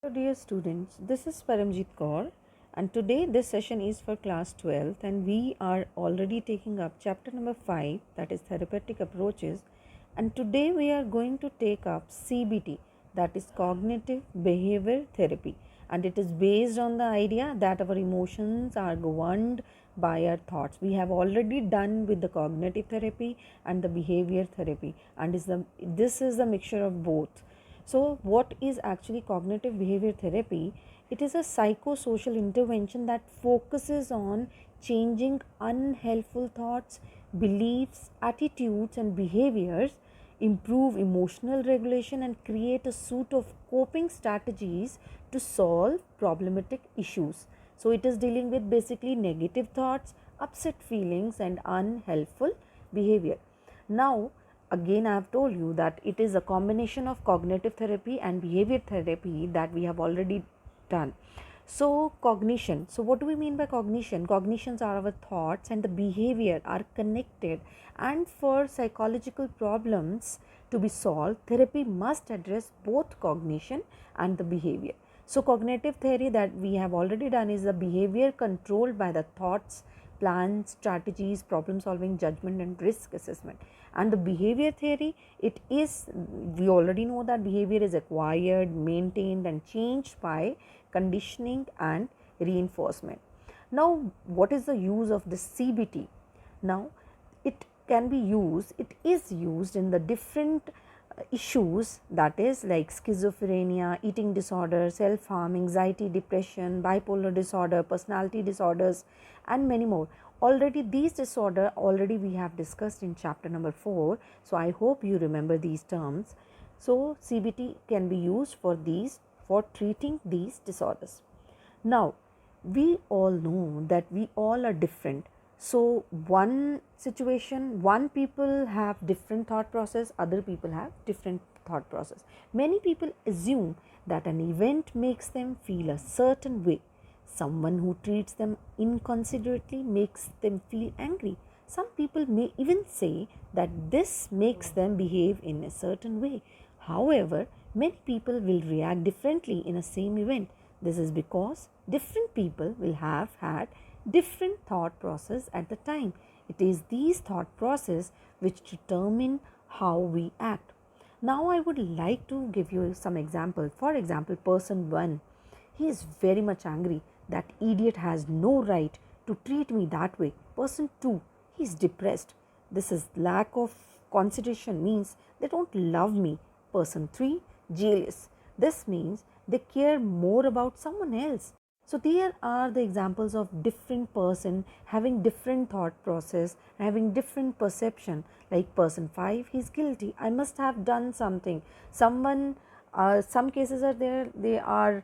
Hello dear students, this is Paramjit Kaur and today this session is for class 12th and we are already taking up chapter number 5, that is therapeutic approaches, and today we are going to take up CBT, that is cognitive behavior therapy, and it is based on the idea that our emotions are governed by our thoughts. We have already done with the cognitive therapy and the behavior therapy, and this is the mixture of both. So, what is actually cognitive behavior therapy? It is a psychosocial intervention that focuses on changing unhelpful thoughts, beliefs, attitudes, and behaviors, improve emotional regulation, and create a suite of coping strategies to solve problematic issues. So, it is dealing with basically negative thoughts, upset feelings, and unhelpful behavior. Now, again I have told you that it is a combination of cognitive therapy and behavior therapy that we have already done. So cognition, so what do we mean by cognition? Cognitions are our thoughts and the behavior are connected, and for psychological problems to be solved, therapy must address both cognition and the behavior. So cognitive theory that we have already done is the behavior controlled by the thoughts, plans, strategies, problem solving, judgment, and risk assessment. And the behavior theory, it is, we already know that behavior is acquired, maintained, and changed by conditioning and reinforcement. Now, what is the use of this CBT? Now, it can be used, it is used in the different issues, that is like schizophrenia, eating disorder, self harm, anxiety, depression, bipolar disorder, personality disorders, and many more. Already these disorder already we have discussed in chapter number 4, so I hope you remember these terms. So CBT can be used for treating these disorders. Now, we all know that we all are different. So, one situation, one people have different thought process, other people have different thought process. Many people assume that an event makes them feel a certain way. Someone who treats them inconsiderately makes them feel angry. Some people may even say that this makes them behave in a certain way. However, many people will react differently in a same event. This is because different people will have had different thought process at the time. It is these thought process which determine how we act. Now I would like to give you some example. For example, person 1, he is very much angry that idiot has no right to treat me that way. Person 2, he is depressed. This is lack of consideration, means they don't love me. Person 3, jealous. This means they care more about someone else. So there are the examples of different person having different thought process, having different perception. Like person 5, he's guilty. I must have done something. Some cases are there, they are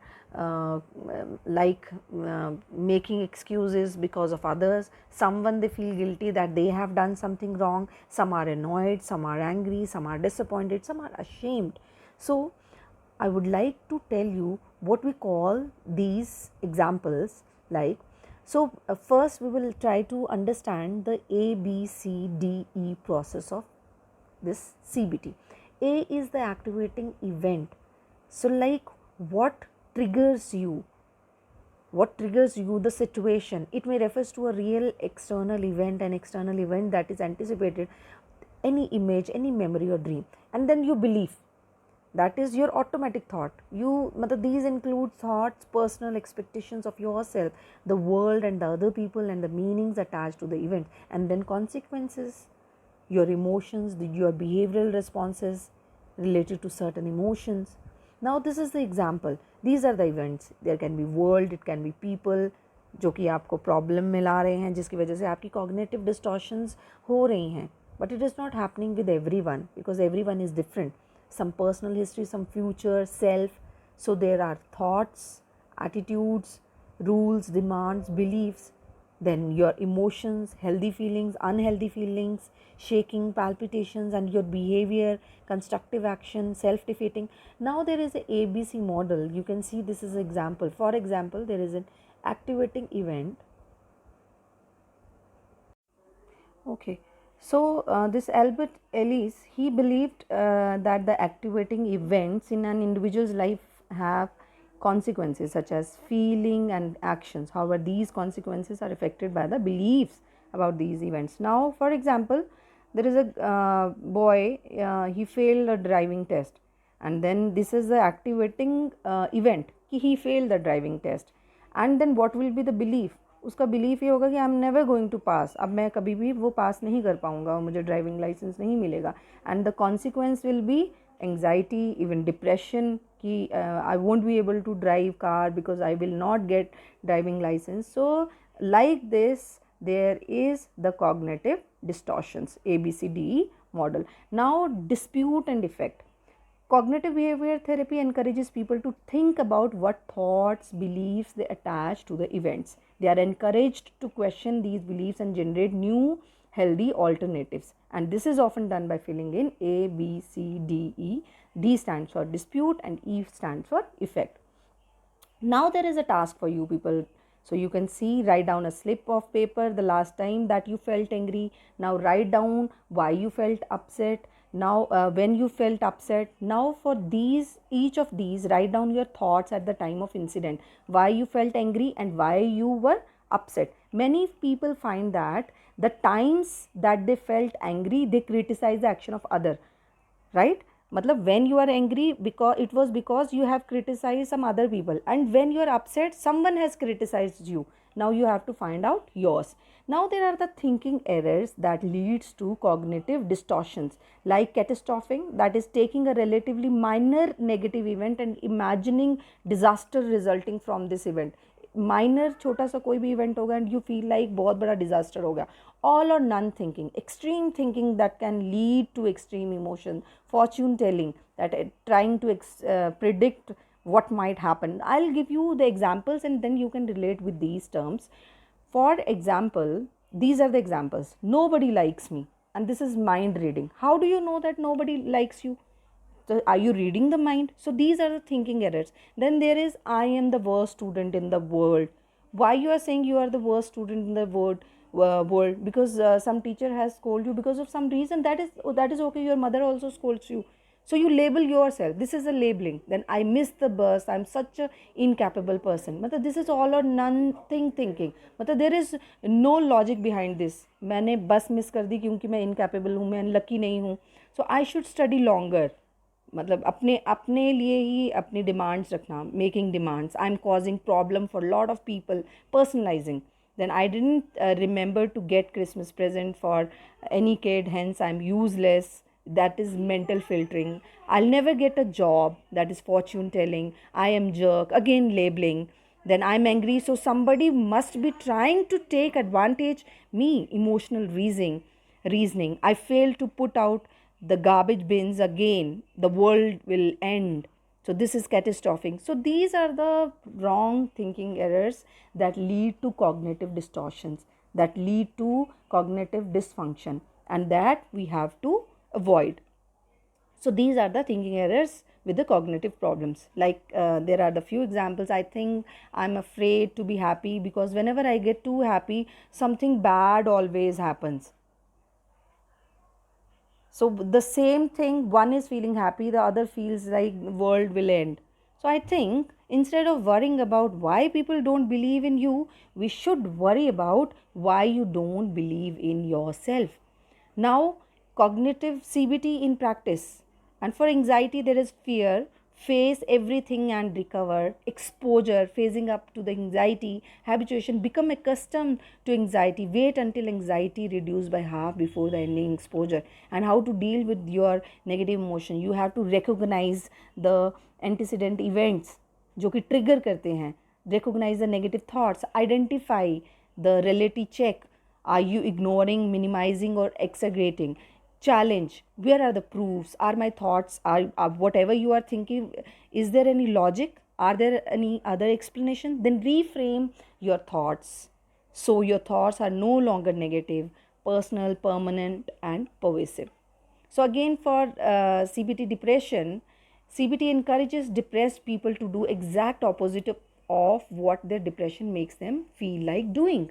making excuses because of others. Someone they feel guilty that they have done something wrong. Some are annoyed, some are angry, some are disappointed, some are ashamed. So I would like to tell you what we call these examples like. So, first we will try to understand the A, B, C, D, E process of this CBT. A is the activating event. So, like what triggers you? What triggers you? The situation. It may refers to a real external event, an external event that is anticipated, any image, any memory or dream, and then you believe. That is your automatic thought. These include thoughts, personal expectations of yourself, the world and the other people, and the meanings attached to the event, and then consequences, your emotions, your behavioral responses related to certain emotions. Now this is the example. These are the events. There can be world, it can be people जो कि आपको problem में ला रहे हैं, जिसकी वजह से आपकी कॉग्निटिव डिस्टॉर्शंस हो रही हैं. But it is not happening with every one because every one is different. Some personal history, some future, self. So there are thoughts, attitudes, rules, demands, beliefs, then your emotions, healthy feelings, unhealthy feelings, shaking, palpitations, and your behavior, constructive action, self defeating. Now there is a ABC model. You can see this is an example. For example, there is an activating event. Okay. So, this Albert Ellis, he believed that the activating events in an individual's life have consequences such as feeling and actions. However, these consequences are affected by the beliefs about these events. Now, for example, there is a boy, he failed a driving test, and then this is the activating event कि he failed the driving test, and then what will be the belief? उसका belief ये होगा कि I am never going to pass, अब मैं कभी भी वो पास नहीं कर पाऊंगा और मुझे ड्राइविंग लाइसेंस नहीं मिलेगा, and the consequence will be anxiety, even depression कि I won't be able to drive car because I will not get driving licence. So like this there is the cognitive distortions, ABCDE model. Now, dispute and effect. Cognitive behavior therapy encourages people to think about what thoughts, beliefs they attach to the events. They are encouraged to question these beliefs and generate new healthy alternatives. And this is often done by filling in A, B, C, D, E. D stands for dispute and E stands for effect. Now there is a task for you people. So you can see, write down a slip of paper the last time that you felt angry. Now write down why you felt upset. Now when you felt upset. Now for these, each of these, write down your thoughts at the time of incident, why you felt angry and why you were upset. Many people find that the times that they felt angry, they criticize the action of other, right? Matlab, when you are angry, because you have criticized some other people, and when you are upset, someone has criticized you. Now you have to find out yours. Now there are the thinking errors that leads to cognitive distortions, like catastrophing, that is taking a relatively minor negative event and imagining disaster resulting from this event. Minor छोटा सा कोई भी event होगा and you feel like बहुत बड़ा disaster हो गया. All or none thinking, extreme thinking that can lead to extreme emotion, fortune telling, that trying to predict what might happen. I'll give you the examples and then you can relate with these terms. For example, these are the examples. Nobody likes me, and this is mind reading. How do you know that nobody likes you? So are you reading the mind? So these are the thinking errors. Then there is, I am the worst student in the world. Why you are saying you are the worst student in the world? Because some teacher has scolded you because of some reason. That is okay. Your mother also scolds you. So you label yourself. This is a labeling. Then I missed the bus. I'm such a incapable person. Matlab, this is all or nothing thinking. Matlab, there is no logic behind this. मैंने बस miss कर दी क्योंकि मैं incapable हूँ, मैं unlucky नहीं हूँ. So I should study longer. मतलब अपने लिए ही अपनी डिमांड्स रखना, making demands. I am causing problem for lot of people, personalising. then I didn't remember to get Christmas present for any kid, hence I'm useless. That is mental filtering. I'll never get a job. That is fortune telling. I am jerk, again labeling. Then I'm angry, so somebody must be trying to take advantage me, emotional reasoning. I fail to put out the garbage bins, again the world will end. So this is catastrophing. So these are the wrong thinking errors that lead to cognitive distortions, that lead to cognitive dysfunction, and that we have to avoid. So these are the thinking errors with the cognitive problems. Like there are the few examples. I think I'm afraid to be happy because whenever I get too happy, something bad always happens. So the same thing, one is feeling happy, the other feels like world will end. So I think instead of worrying about why people don't believe in you, we should worry about why you don't believe in yourself. Now, cognitive CBT in practice. And for anxiety, there is fear. Face everything and recover. Exposure, phasing up to the anxiety. Habituation, become accustomed to anxiety. Wait until anxiety reduced by half before the ending exposure. And how to deal with your negative emotion. You have to recognize the antecedent events जो कि trigger करते हैं. Recognize the negative thoughts. Identify the reality check. Are you ignoring, minimizing or exaggerating? Challenge, where are the proofs? Are my thoughts, are whatever you are thinking, is there any logic? Are there any other explanation? Then reframe your thoughts, so your thoughts are no longer negative, personal, permanent and pervasive. So again, for CBT depression, CBT encourages depressed people to do exact opposite of what their depression makes them feel like doing.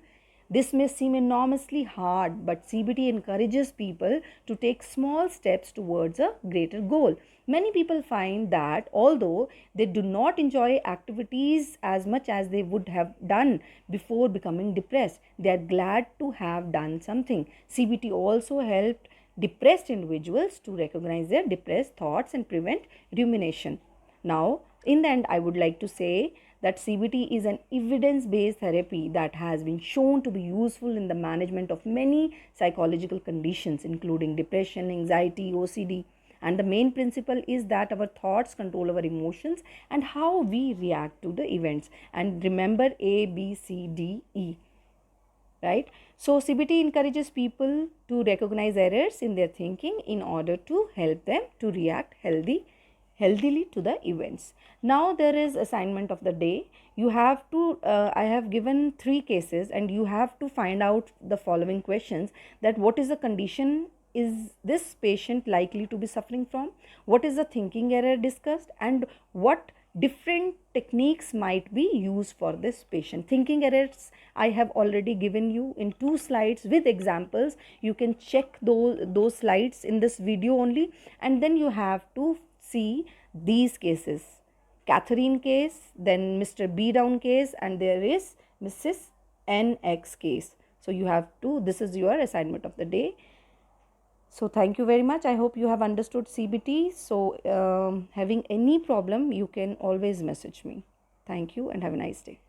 This may seem enormously hard, but CBT encourages people to take small steps towards a greater goal. Many people find that although they do not enjoy activities as much as they would have done before becoming depressed, they are glad to have done something. CBT also helped depressed individuals to recognize their depressed thoughts and prevent rumination. Now, in the end, I would like to say that CBT is an evidence-based therapy that has been shown to be useful in the management of many psychological conditions, including depression, anxiety, OCD. And the main principle is that our thoughts control our emotions and how we react to the events. And remember A, B, C, D, E. Right? So CBT encourages people to recognize errors in their thinking in order to help them to react healthily to the events. Now there is assignment of the day. You have to I have given 3 cases and you have to find out the following questions: that what is the condition is this patient likely to be suffering from, what is the thinking error discussed, and what different techniques might be used for this patient. Thinking errors I have already given you in 2 slides with examples. You can check those slides in this video only, and then you have to see these cases: Catherine case, then Mr. B down case, and there is Mrs. NX case. So you have to, this is your assignment of the day. So thank you very much. I hope you have understood CBT. So having any problem, you can always message me. Thank you and have a nice day.